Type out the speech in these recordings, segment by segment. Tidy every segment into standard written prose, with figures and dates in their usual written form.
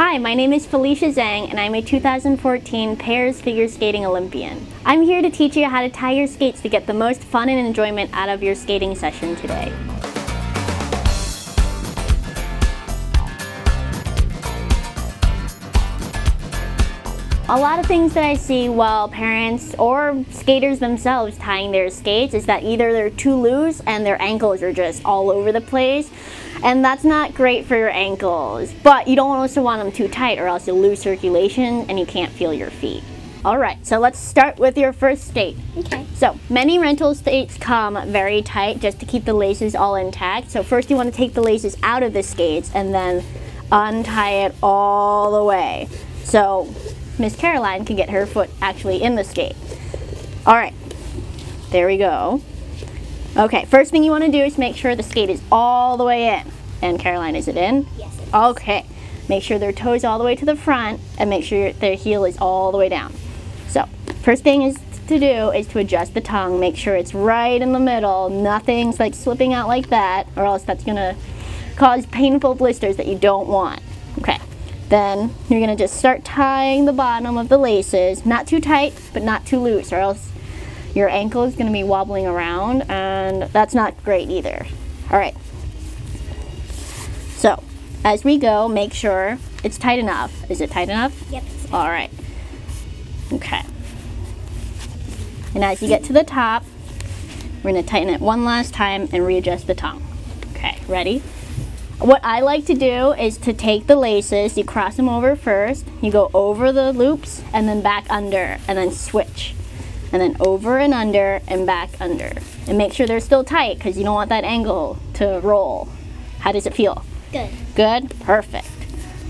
Hi, my name is Felicia Zhang and I'm a 2014 Pairs Figure Skating Olympian. I'm here to teach you how to tie your skates to get the most fun and enjoyment out of your skating session today. A lot of things that I see while parents or skaters themselves tying their skates is that either they're too loose and their ankles are just all over the place, and that's not great for your ankles. But you don't also want them too tight or else you'll lose circulation and you can't feel your feet. Alright, so let's start with your first skate. Okay. So many rental skates come very tight just to keep the laces all intact. So first you want to take the laces out of the skates and then untie it all the way. So Miss Caroline can get her foot actually in the skate. Alright, there we go. Okay, first thing you want to do is make sure the skate is all the way in. And Caroline, is it in? Yes, it is. Okay, make sure their toes all the way to the front and make sure their heel is all the way down. So, first thing is to do is to adjust the tongue, make sure it's right in the middle, nothing's like slipping out like that, or else that's gonna cause painful blisters that you don't want. Okay. Then you're going to just start tying the bottom of the laces, not too tight, but not too loose, or else your ankle is going to be wobbling around, and that's not great either. All right. So, as we go, make sure it's tight enough. Is it tight enough? Yep. All right. Okay. And as you get to the top, we're going to tighten it one last time and readjust the tongue. Okay, ready? What I like to do is to take the laces, you cross them over first, you go over the loops and then back under and then switch. And then over and under and back under. And make sure they're still tight because you don't want that angle to roll. How does it feel? Good. Good? Perfect.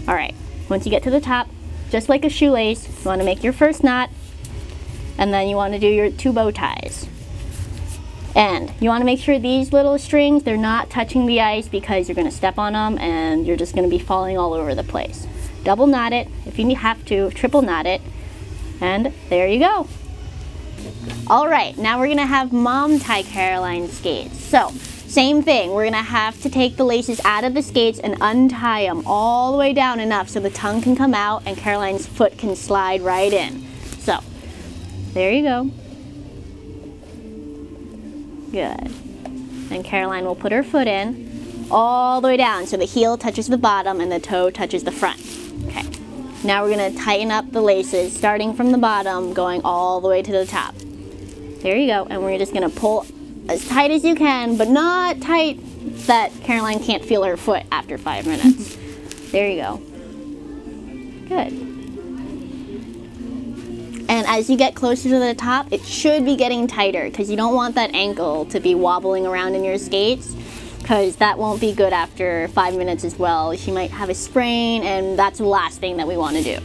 Alright, once you get to the top, just like a shoelace, you want to make your first knot and then you want to do your 2 bow ties. And you want to make sure these little strings, they're not touching the ice because you're going to step on them and you're just going to be falling all over the place. Double knot it if you have to, triple knot it, and there you go. Alright, now we're going to have Mom tie Caroline's skates. So, same thing, we're going to have to take the laces out of the skates and untie them all the way down enough so the tongue can come out and Caroline's foot can slide right in. So, there you go. Good. And Caroline will put her foot in all the way down so the heel touches the bottom and the toe touches the front. Okay. Now we're going to tighten up the laces starting from the bottom going all the way to the top. There you go. And we're just going to pull as tight as you can, but not tight that Caroline can't feel her foot after 5 minutes. There you go. Good. And as you get closer to the top, it should be getting tighter because you don't want that ankle to be wobbling around in your skates because that won't be good after 5 minutes as well. She might have a sprain and that's the last thing that we want to do.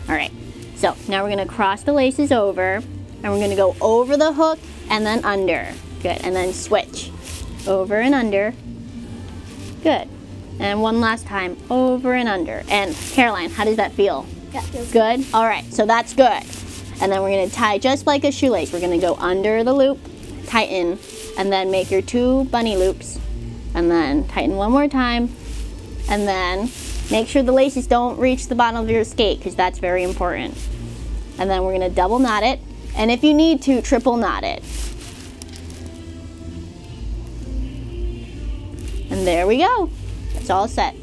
Alright, so now we're going to cross the laces over and we're going to go over the hook and then under. Good, and then switch. Over and under. Good. And one last time, over and under. And Caroline, how does that feel? That feels good. Alright, so that's good. And then we're going to tie just like a shoelace. We're going to go under the loop, tighten, and then make your 2 bunny loops. And then tighten one more time. And then make sure the laces don't reach the bottom of your skate because that's very important. And then we're going to double knot it. And if you need to, triple knot it. And there we go. It's all set.